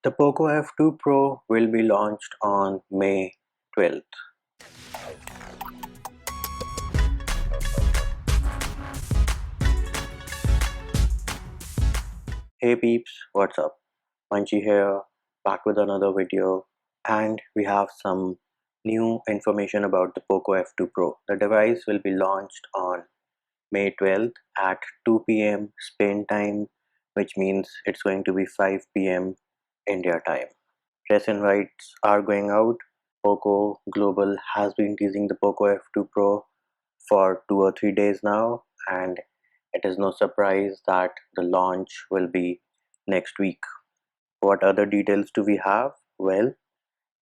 The Poco F2 Pro will be launched on May 12th. Hey peeps, what's up? Manchi here, back with another video, and we have some new information about the Poco F2 Pro. The device will be launched on May 12th at 2 p.m. Spain time, which means it's going to be 5 p.m. India time. Press invites are going out. Poco Global has been teasing the Poco F2 Pro for 2 or 3 days now, and it is no surprise that the launch will be next week. What other details do we have? Well,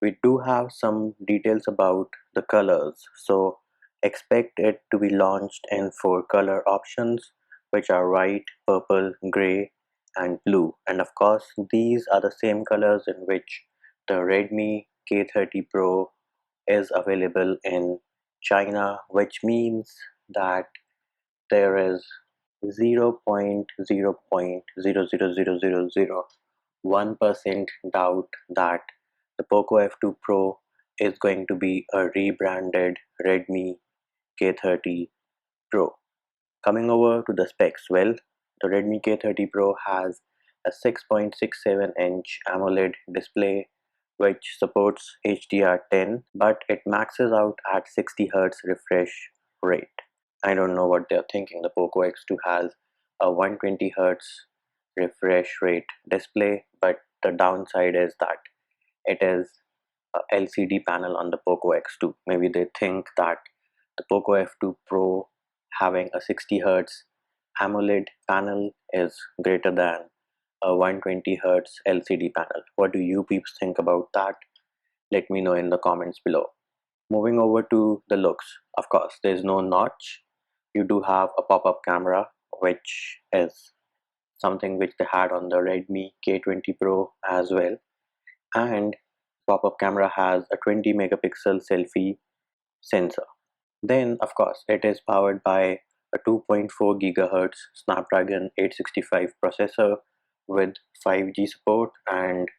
we do have some details about the colors. So expect it to be launched in 4 color options, which are white, purple, gray, and blue. And of course, these are the same colors in which the Redmi K30 Pro is available in China, which means that there is 0.0.00001% doubt that the Poco F2 Pro is going to be a rebranded Redmi K30 Pro. Coming over to the specs, well, the Redmi K30 Pro has a 6.67-inch AMOLED display which supports HDR10, but it maxes out at 60 Hz refresh rate. I don't know what they're thinking. The Poco X2 has a 120 Hz refresh rate display, but the downside is that it is a LCD panel on the Poco X2. Maybe they think that the Poco F2 Pro having a 60 Hz AMOLED panel is greater than a 120 Hz LCD panel. What do you peeps think about that? Let me know in the comments below. Moving over to the looks, of course, there is no notch. You do have a pop-up camera, which is something which they had on the Redmi K20 Pro as well. And pop-up camera has a 20 megapixel selfie sensor. Then, of course, it is powered by a 2.4 GHz Snapdragon 865 processor with 5G support and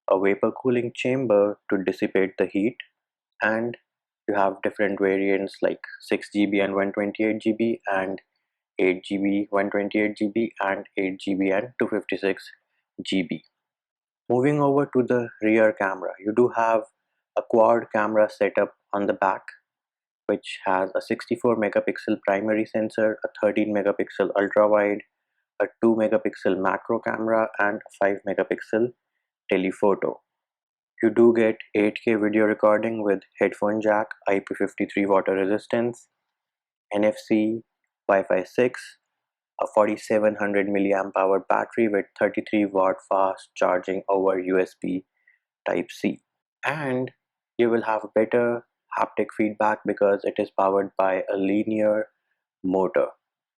a vapor cooling chamber to dissipate the heat. And you have different variants like 6GB and 128GB and 8GB 128GB and 8GB and 256GB. Moving over to the rear camera, you do have a quad camera setup on the back, which has a 64 megapixel primary sensor, a 13 megapixel ultra wide, a 2 megapixel macro camera, and a 5 megapixel telephoto. You do get 8K video recording with headphone jack, IP53 water resistance, NFC, Wi-Fi 6, a 4700 milliamp hour battery with 33 watt fast charging over USB Type-C. And you will have better haptic feedback because it is powered by a linear motor.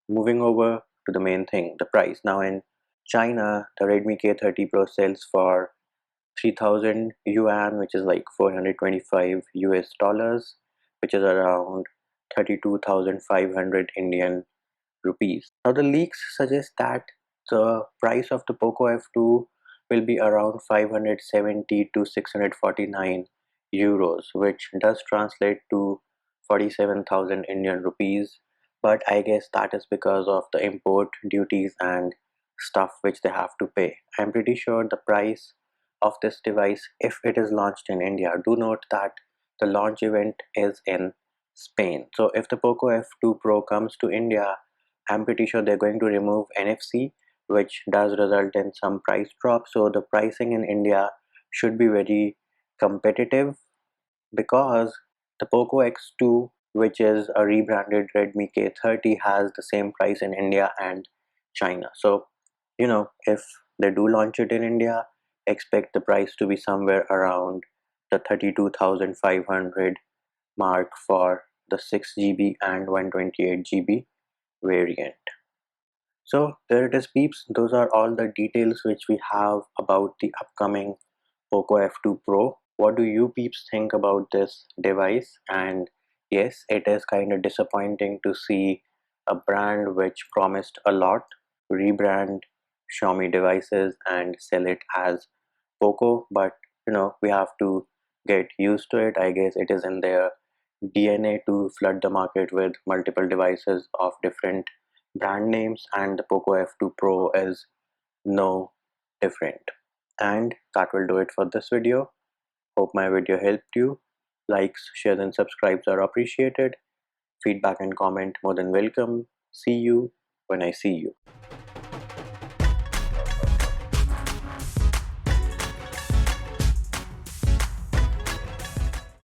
Moving over to the main thing, the price. Now in China, the Redmi K30 Pro sells for 3000 yuan, which is like 425 US dollars, which is around 32,500 Indian rupees. Now the leaks suggest that the price of the Poco F2 will be around 570 to 649 euros, which does translate to 47,000 Indian rupees. But I guess that is because of the import duties and stuff which they have to pay. I'm pretty sure the price of this device, if it is launched in India, do note that the launch event is in Spain. So if the Poco F2 Pro comes to India, I'm pretty sure they're going to remove NFC, which does result in some price drop. So the pricing in India should be very competitive because the Poco X2, which is a rebranded Redmi K30, has the same price in India and China. So, if they do launch it in India, expect the price to be somewhere around the 32,500 mark for the 6GB and 128GB variant. So there it is peeps, those are all the details which we have about the upcoming Poco F2 Pro. What do you peeps think about this device? And yes, it is kind of disappointing to see a brand which promised a lot rebrand Xiaomi devices and sell it as Poco, but we have to get used to it. I guess it is in their DNA to flood the market with multiple devices of different brand names, and the Poco F2 Pro is no different. And that will do it for this video. Hope my video helped you. Likes, shares and subscribes are appreciated. Feedback and comment more than welcome. See you when I see you.